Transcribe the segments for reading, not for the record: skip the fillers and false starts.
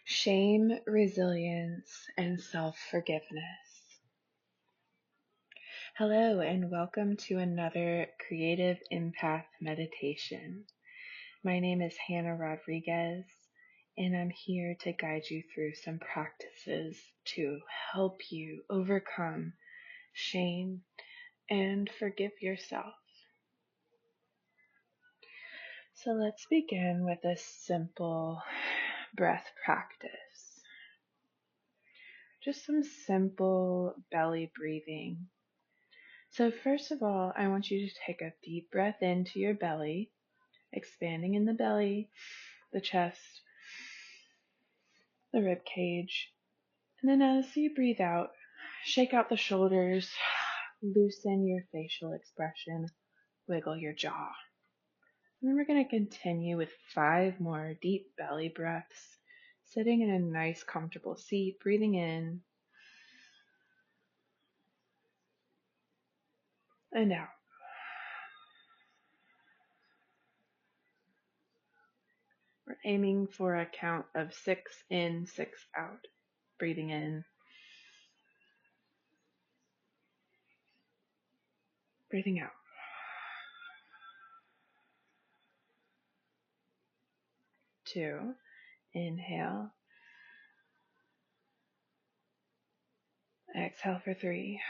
Shame, resilience, and self-forgiveness. Hello, and welcome to another Creative Empath meditation. My name is Hannah Rodriguez, and I'm here to guide you through some practices to help you overcome shame and forgive yourself. So let's begin with a simple breath practice. Just some simple belly breathing. So first of all, I want you to take a deep breath into your belly, expanding in the belly, the chest, the rib cage. And then as you breathe out, shake out the shoulders, loosen your facial expression, wiggle your jaw. And then we're going to continue with 5 more deep belly breaths, sitting in a nice comfortable seat, breathing in and out. We're aiming for a count of 6 in, 6 out. Breathing in, breathing out. 2, inhale. Exhale for 3.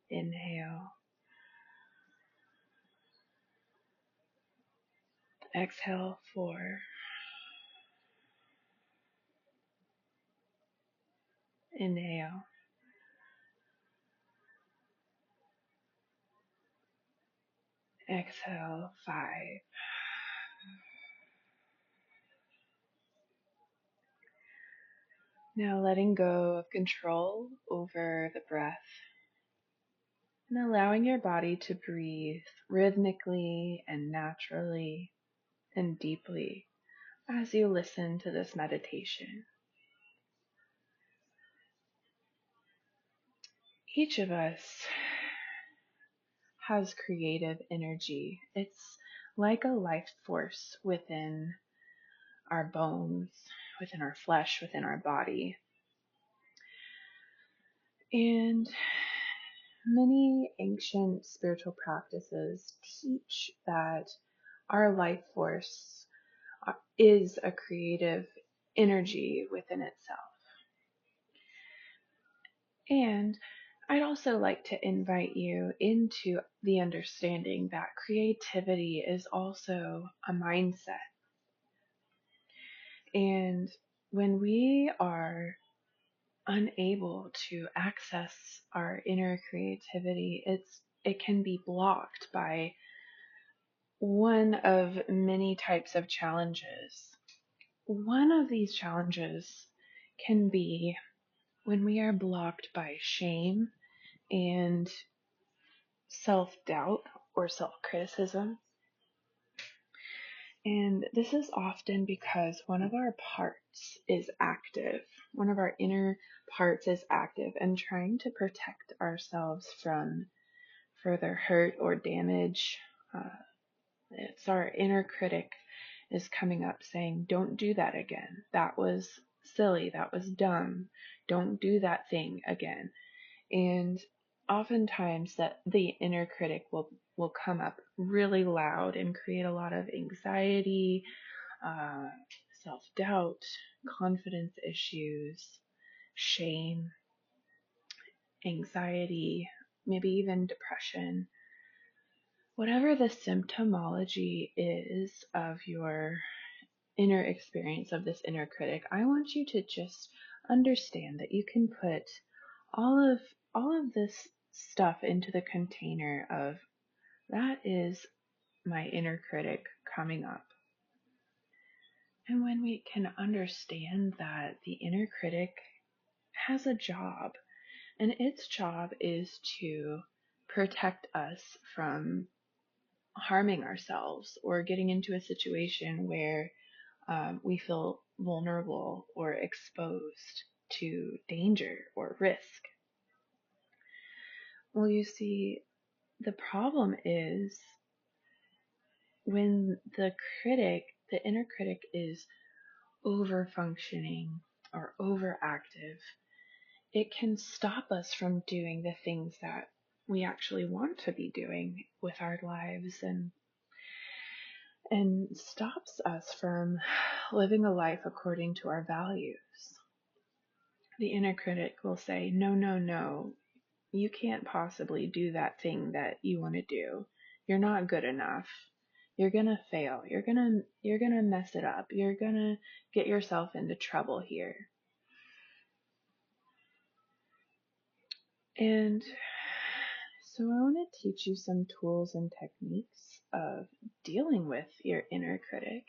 Inhale. Exhale, 4. Inhale. Exhale, 5. Now letting go of control over the breath and allowing your body to breathe rhythmically and naturally and deeply as you listen to this meditation. Each of us has creative energy. It's like a life force within our bones, within our flesh, within our body. And many ancient spiritual practices teach that our life force is a creative energy within itself. And I'd also like to invite you into the understanding that creativity is also a mindset. And when we are unable to access our inner creativity, it can be blocked by one of many types of challenges. One of these challenges can be when we are blocked by shame and self-doubt or self-criticism. And this is often because one of our parts is active. One of our inner parts is active and trying to protect ourselves from further hurt or damage. It's our inner critic is coming up saying, don't do that again. That was silly. That was dumb. Don't do that thing again. And oftentimes that the inner critic will come up really loud and create a lot of anxiety, self-doubt, confidence issues, shame, anxiety, maybe even depression. Whatever the symptomology is of your inner experience of this inner critic, I want you to just understand that you can put all of this stuff into the container of that is my inner critic coming up. And when we can understand that the inner critic has a job, and its job is to protect us from harming ourselves or getting into a situation where we feel vulnerable or exposed to danger or risk. Well, you see, the problem is when the critic the inner critic is over functioning or overactive, it can stop us from doing the things that we actually want to be doing with our lives, and stops us from living a life according to our values. The inner critic will say, no, no, no, you can't possibly do that thing that you want to do. You're not good enough. You're going to fail. You're going to mess it up. You're going to get yourself into trouble here. And so I want to teach you some tools and techniques of dealing with your inner critic.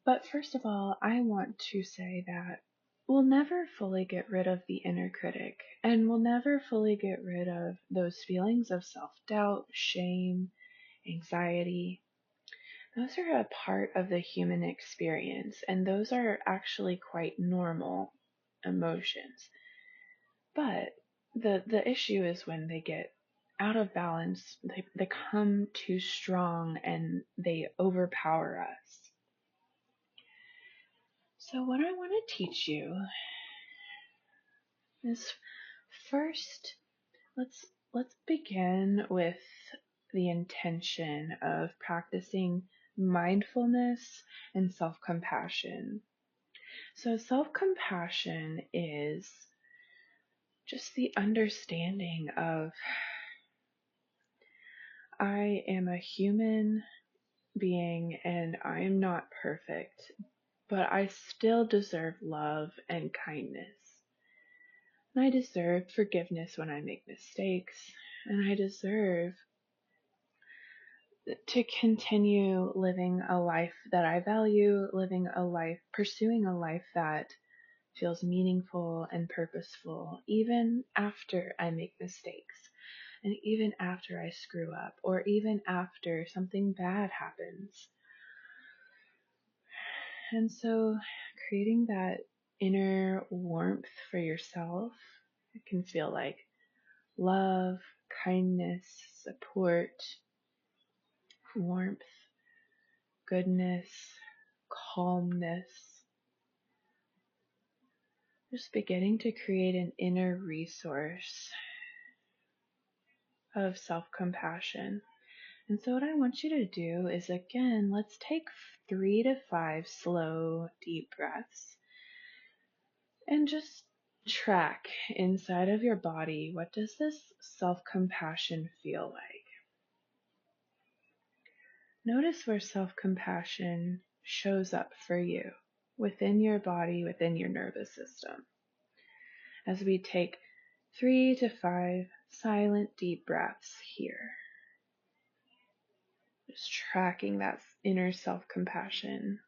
But first of all, I want to say that we'll never fully get rid of the inner critic, and we'll never fully get rid of those feelings of self-doubt, shame, anxiety. Those are a part of the human experience, and those are actually quite normal emotions. But the issue is when they get out of balance, they become too strong and they overpower us. So what I want to teach you is first, let's begin with the intention of practicing mindfulness and self-compassion. So self-compassion is just the understanding of I am a human being and I am not perfect, but I still deserve love and kindness. And I deserve forgiveness when I make mistakes, and I deserve to continue living a life that I value, pursuing a life that feels meaningful and purposeful, even after I make mistakes, and even after I screw up, or even after something bad happens. And so creating that inner warmth for yourself, it can feel like love, kindness, support, warmth, goodness, calmness. Just beginning to create an inner resource of self-compassion. And so what I want you to do is, again, let's take 3 to 5 slow, deep breaths and just track inside of your body, what does this self-compassion feel like? Notice where self-compassion shows up for you within your body, within your nervous system. As we take 3 to 5 silent, deep breaths here. Just tracking that inner self-compassion.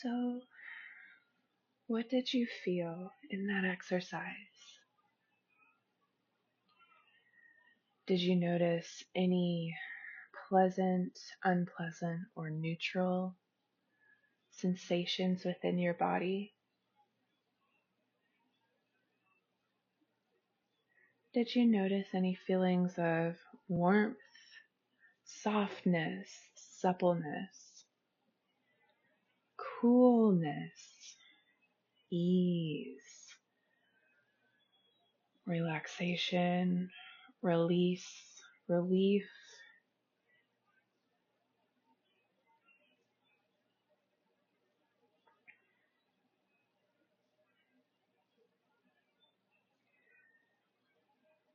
So, what did you feel in that exercise? Did you notice any pleasant, unpleasant, or neutral sensations within your body? Did you notice any feelings of warmth, softness, suppleness, coolness, ease, relaxation, release, relief.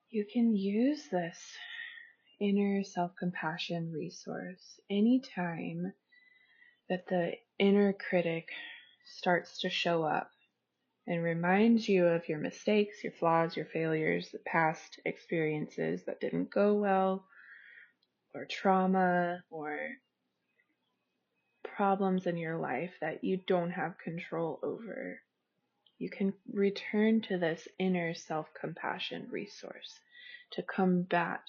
You can use this inner self-compassion resource anytime that the inner critic starts to show up and reminds you of your mistakes, your flaws, your failures, the past experiences that didn't go well, or trauma, or problems in your life that you don't have control over. You can return to this inner self-compassion resource to combat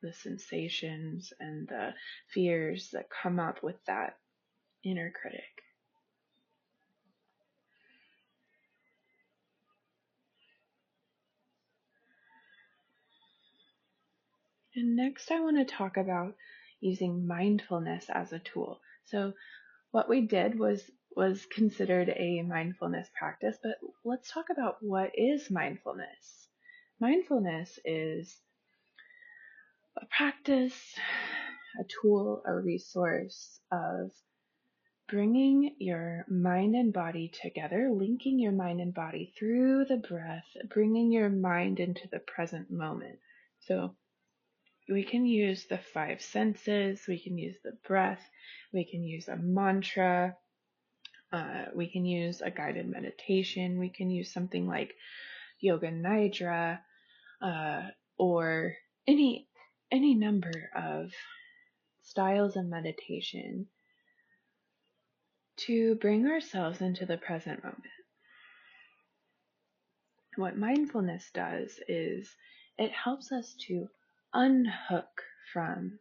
the sensations and the fears that come up with that inner critic. And next I want to talk about using mindfulness as a tool. So what we did was considered a mindfulness practice, but let's talk about what is mindfulness. Mindfulness is a practice, a tool, a resource of bringing your mind and body together, linking your mind and body through the breath, bringing your mind into the present moment. So we can use the five senses, we can use the breath, we can use a mantra, we can use a guided meditation, we can use something like yoga nidra, or any number of styles of meditation to bring ourselves into the present moment. What mindfulness does is it helps us to unhook from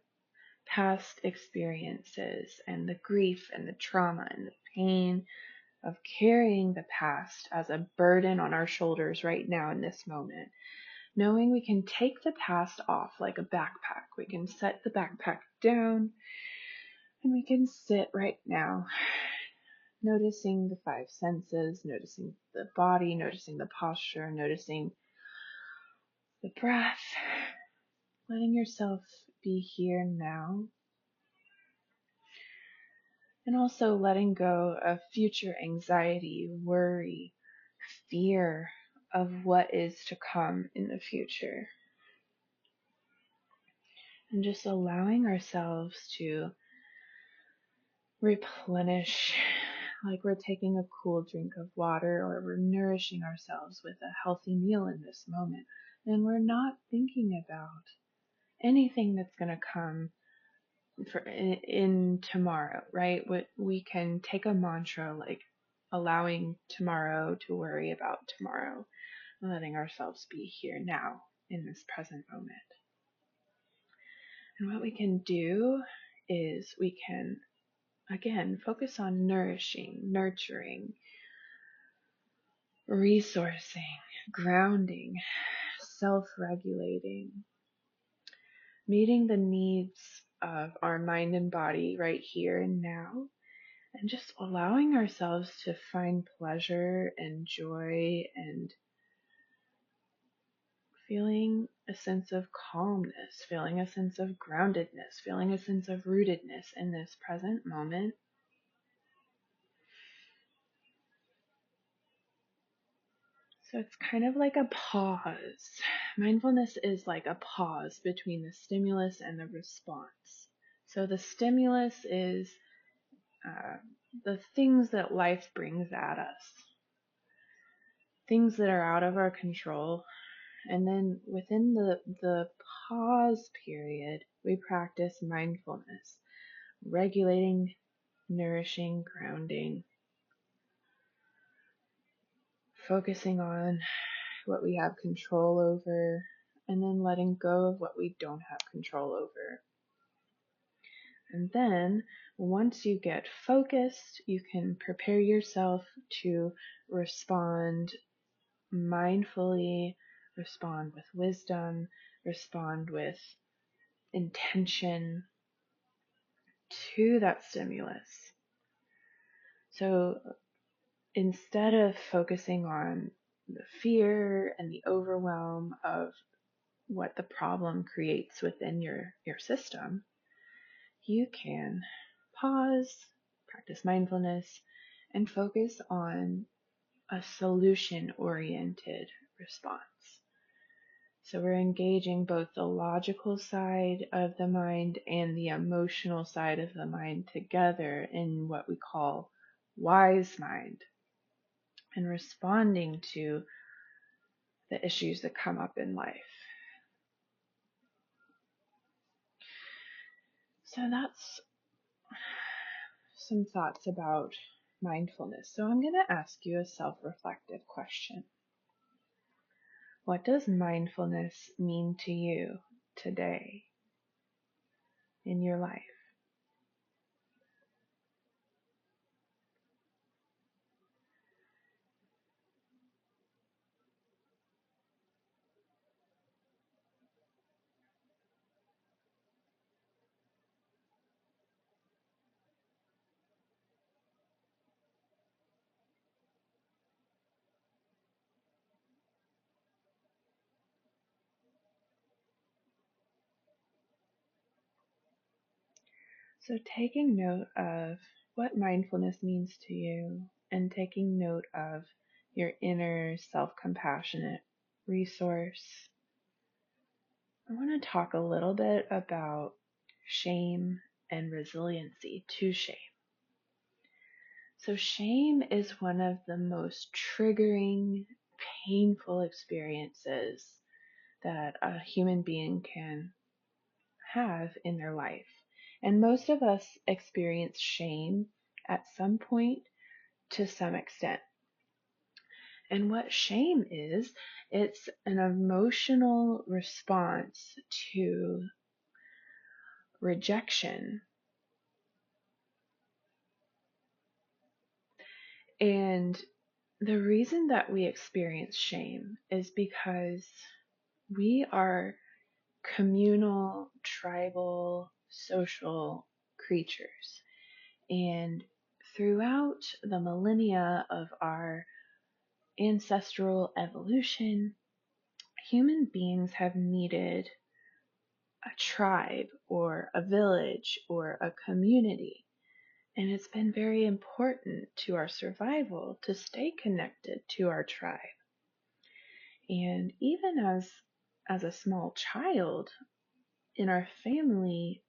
past experiences and the grief and the trauma and the pain of carrying the past as a burden on our shoulders right now in this moment. Knowing we can take the past off like a backpack. We can set the backpack down and we can sit right now, noticing the five senses, noticing the body, noticing the posture, noticing the breath, letting yourself be here now, and also letting go of future anxiety, worry, fear of what is to come in the future. And just allowing ourselves to replenish, like we're taking a cool drink of water, or we're nourishing ourselves with a healthy meal in this moment. And we're not thinking about anything that's going to come in tomorrow, right? We can take a mantra like allowing tomorrow to worry about tomorrow, and letting ourselves be here now in this present moment. And what we can do is we can, again, focus on nourishing, nurturing, resourcing, grounding, self-regulating, meeting the needs of our mind and body right here and now, and just allowing ourselves to find pleasure and joy and feeling a sense of calmness, feeling a sense of groundedness, feeling a sense of rootedness in this present moment. So it's kind of like a pause. Mindfulness is like a pause between the stimulus and the response. So the stimulus is the things that life brings at us, things that are out of our control. And then within the pause period, we practice mindfulness, regulating, nourishing, grounding, focusing on what we have control over, and then letting go of what we don't have control over. And then once you get focused, you can prepare yourself to respond mindfully, respond with wisdom, respond with intention to that stimulus. So instead of focusing on the fear and the overwhelm of what the problem creates within your system, you can pause, practice mindfulness, and focus on a solution oriented response. So we're engaging both the logical side of the mind and the emotional side of the mind together in what we call wise mind, and responding to the issues that come up in life. So that's some thoughts about mindfulness. So I'm going to ask you a self-reflective question. What does mindfulness mean to you today in your life? So taking note of what mindfulness means to you and taking note of your inner self-compassionate resource, I want to talk a little bit about shame and resiliency to shame. So shame is one of the most triggering, painful experiences that a human being can have in their life. And most of us experience shame at some point to some extent. And what shame is, it's an emotional response to rejection. And the reason that we experience shame is because we are communal, tribal, social creatures. And throughout the millennia of our ancestral evolution, human beings have needed a tribe or a village or a community. And it's been very important to our survival to stay connected to our tribe. And even as a small child in our family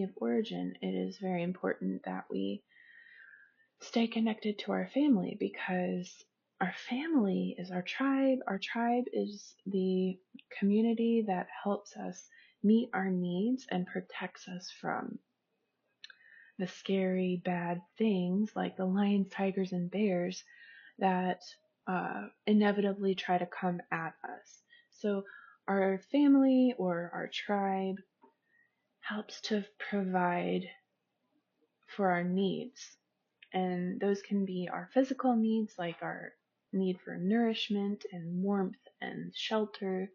of origin, it is very important that we stay connected to our family, because our family is our tribe. Our tribe is the community that helps us meet our needs and protects us from the scary, bad things like the lions, tigers, and bears that inevitably try to come at us. So our family or our tribe helps to provide for our needs. And those can be our physical needs, like our need for nourishment and warmth and shelter,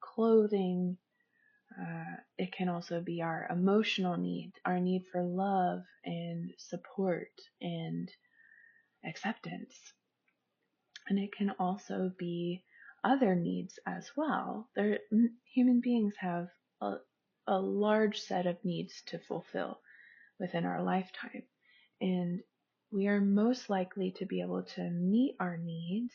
clothing. It can also be our emotional need, our need for love and support and acceptance. And it can also be other needs as well. Human beings have a large set of needs to fulfill within our lifetime. And we are most likely to be able to meet our needs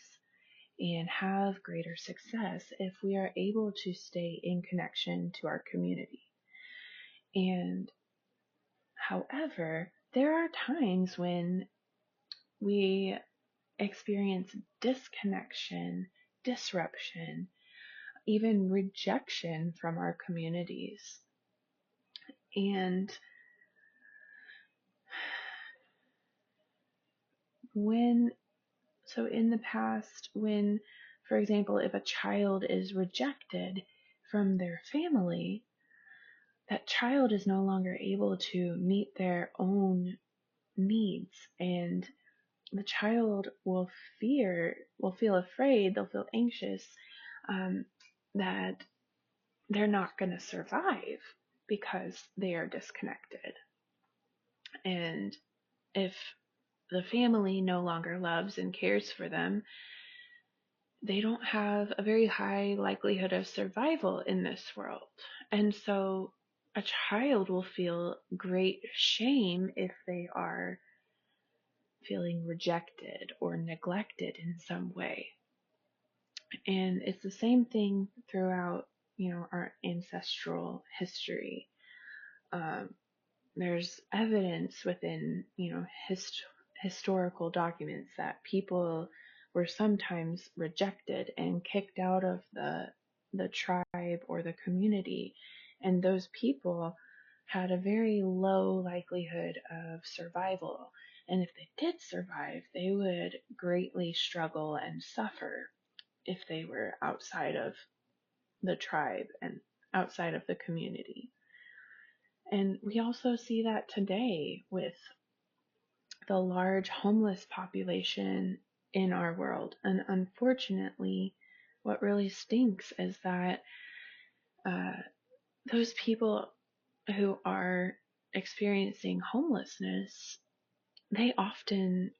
and have greater success if we are able to stay in connection to our community. And however, there are times when we experience disconnection, disruption, even rejection from our communities. And in the past, when, for example, if a child is rejected from their family, that child is no longer able to meet their own needs, and the child will feel afraid, they'll feel anxious, that they're not going to survive because they are disconnected. And if the family no longer loves and cares for them, they don't have a very high likelihood of survival in this world. And so a child will feel great shame if they are feeling rejected or neglected in some way. And it's the same thing throughout, our ancestral history. Um, there's evidence within, historical documents that people were sometimes rejected and kicked out of the tribe or the community, and those people had a very low likelihood of survival. And if they did survive, they would greatly struggle and suffer if they were outside of the tribe and outside of the community. And we also see that today with the large homeless population in our world. And unfortunately, what really stinks is that uh, those people who are experiencing homelessness, they often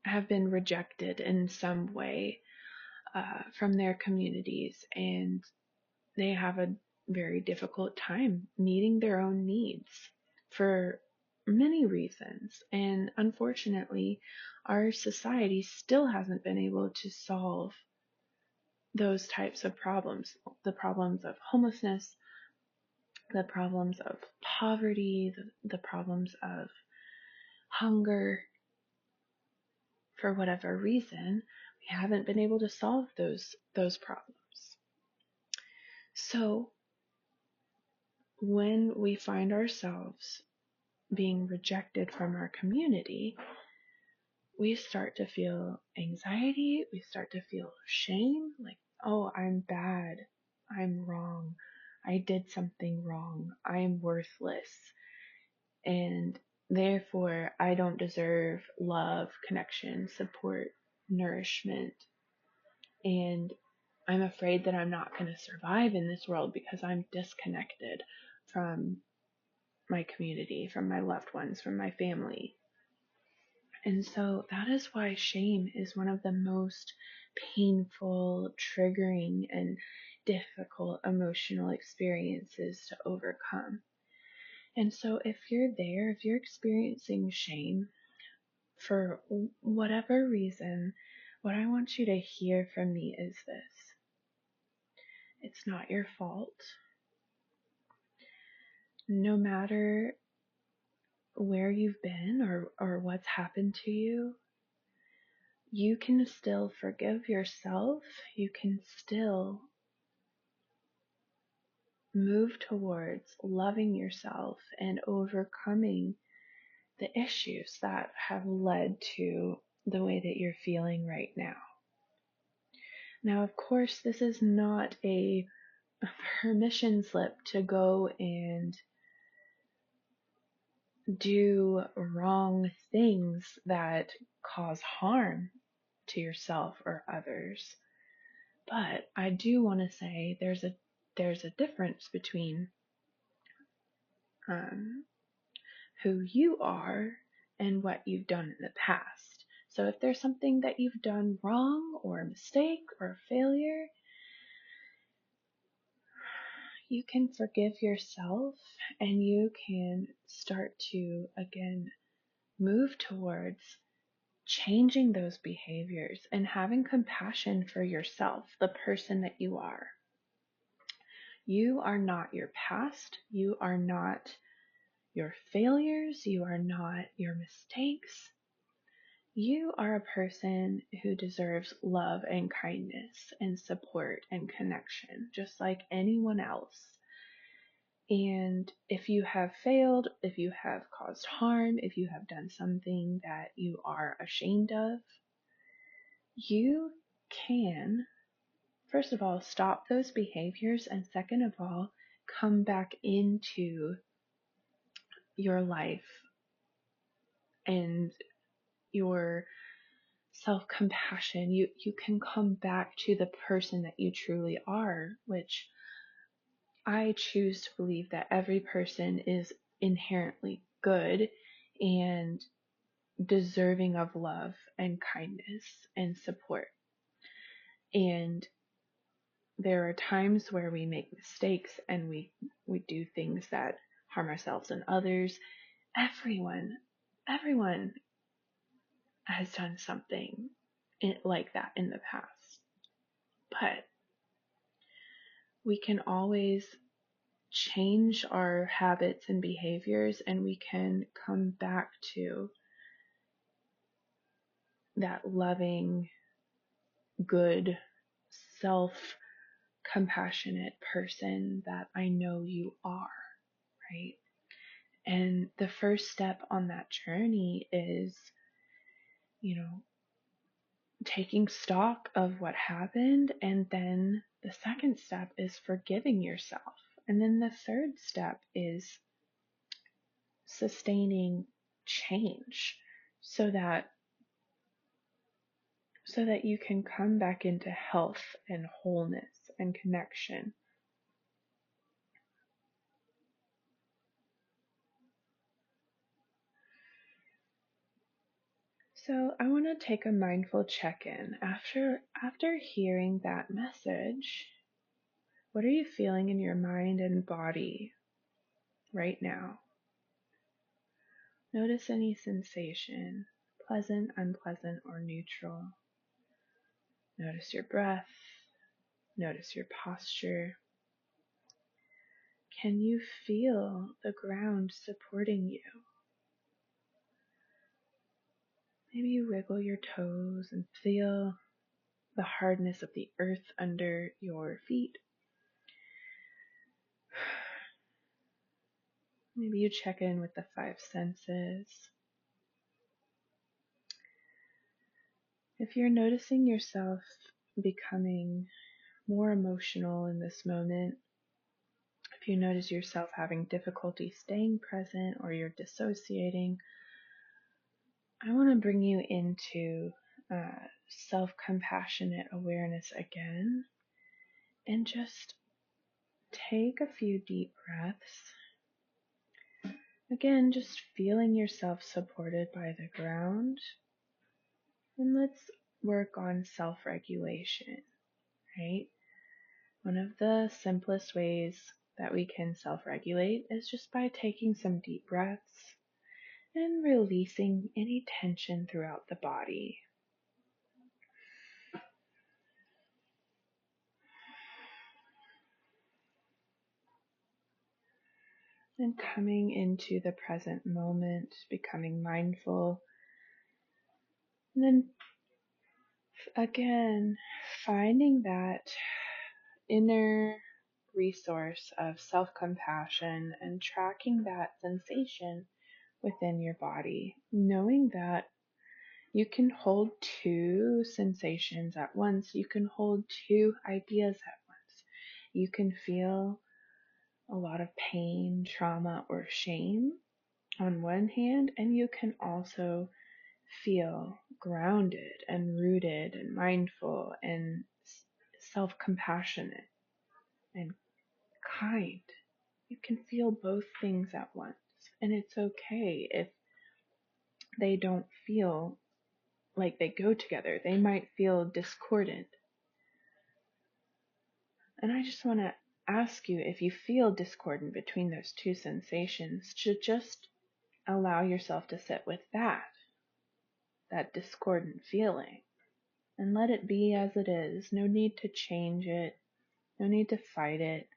have been rejected in some way from their communities, and they have a very difficult time meeting their own needs for many reasons. And unfortunately, our society still hasn't been able to solve those types of problems, the problems of homelessness, the problems of poverty, the problems of hunger. For whatever reason, we haven't been able to solve those problems. So when we find ourselves being rejected from our community, we start to feel anxiety, we start to feel shame, like, oh, I'm bad, I'm wrong, I did something wrong, I'm worthless, and therefore I don't deserve love, connection, support, nourishment, and I'm afraid that I'm not going to survive in this world because I'm disconnected from my community, from my loved ones, from my family. And so that is why shame is one of the most painful, triggering, and difficult emotional experiences to overcome. And so if you're there, if you're experiencing shame for whatever reason, what I want you to hear from me is this: it's not your fault. No matter where you've been or what's happened to you, you can still forgive yourself. You can still move towards loving yourself and overcoming the issues that have led to the way that you're feeling right now. Now, of course, this is not a permission slip to go and do wrong things that cause harm to yourself or others. But I do want to say there's a difference between who you are and what you've done in the past. So if there's something that you've done wrong or a mistake or a failure, you can forgive yourself and you can start to, again, move towards changing those behaviors and having compassion for yourself, the person that you are. You are not your past. You are not your failures. You are not your mistakes. You are a person who deserves love and kindness and support and connection, just like anyone else. And if you have failed, if you have caused harm, if you have done something that you are ashamed of, you can, first of all, stop those behaviors, and second of all, come back into your life and your self-compassion. You can come back to the person that you truly are, which I choose to believe that every person is inherently good and deserving of love and kindness and support. And there are times where we make mistakes and we do things that harm ourselves and others. Everyone has done something like that in the past. But we can always change our habits and behaviors, and we can come back to that loving, good, self-compassionate person that I know you are, right? And the first step on that journey is, taking stock of what happened. And then the second step is forgiving yourself. And then the third step is sustaining change so that you can come back into health and wholeness and connection. So I want to take a mindful check-in after hearing that message. What are you feeling in your mind and body right now? Notice any sensation, pleasant, unpleasant, or neutral. Notice your breath. Notice your posture. Can you feel the ground supporting you? Maybe you wiggle your toes and feel the hardness of the earth under your feet. Maybe you check in with the five senses. If you're noticing yourself becoming more emotional in this moment, if you notice yourself having difficulty staying present or you're dissociating, I want to bring you into self-compassionate awareness again, and just take a few deep breaths. Again, just feeling yourself supported by the ground. And let's work on self-regulation, right? One of the simplest ways that we can self-regulate is just by taking some deep breaths and releasing any tension throughout the body. And coming into the present moment, becoming mindful. And then again, finding that inner resource of self-compassion and tracking that sensation within your body, knowing that you can hold two sensations at once. You can hold two ideas at once. You can feel a lot of pain, trauma, or shame on one hand, and you can also feel grounded and rooted and mindful and self-compassionate and kind. You can feel both things at once, and it's okay if they don't feel like they go together. They might feel discordant. And I just want to ask you, if you feel discordant between those two sensations, to just allow yourself to sit with that discordant feeling, and let it be as it is. No need to change it. No need to fight it.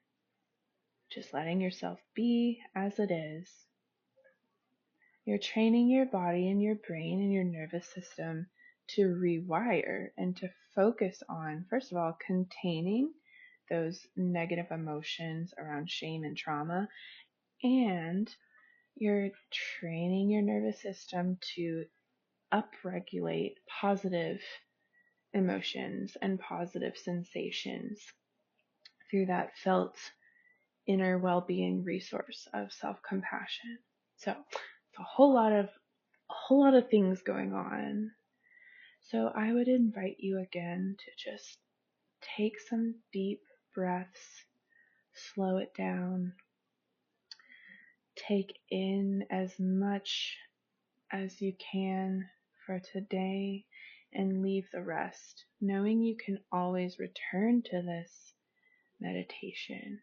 Just letting yourself be as it is. You're training your body and your brain and your nervous system to rewire and to focus on, first of all, containing those negative emotions around shame and trauma, and you're training your nervous system to upregulate positive emotions and positive sensations through that felt inner well-being resource of self-compassion. So it's a whole lot of things going on. So I would invite you again to just take some deep breaths, slow it down, take in as much as you can for today, and leave the rest, knowing you can always return to this meditation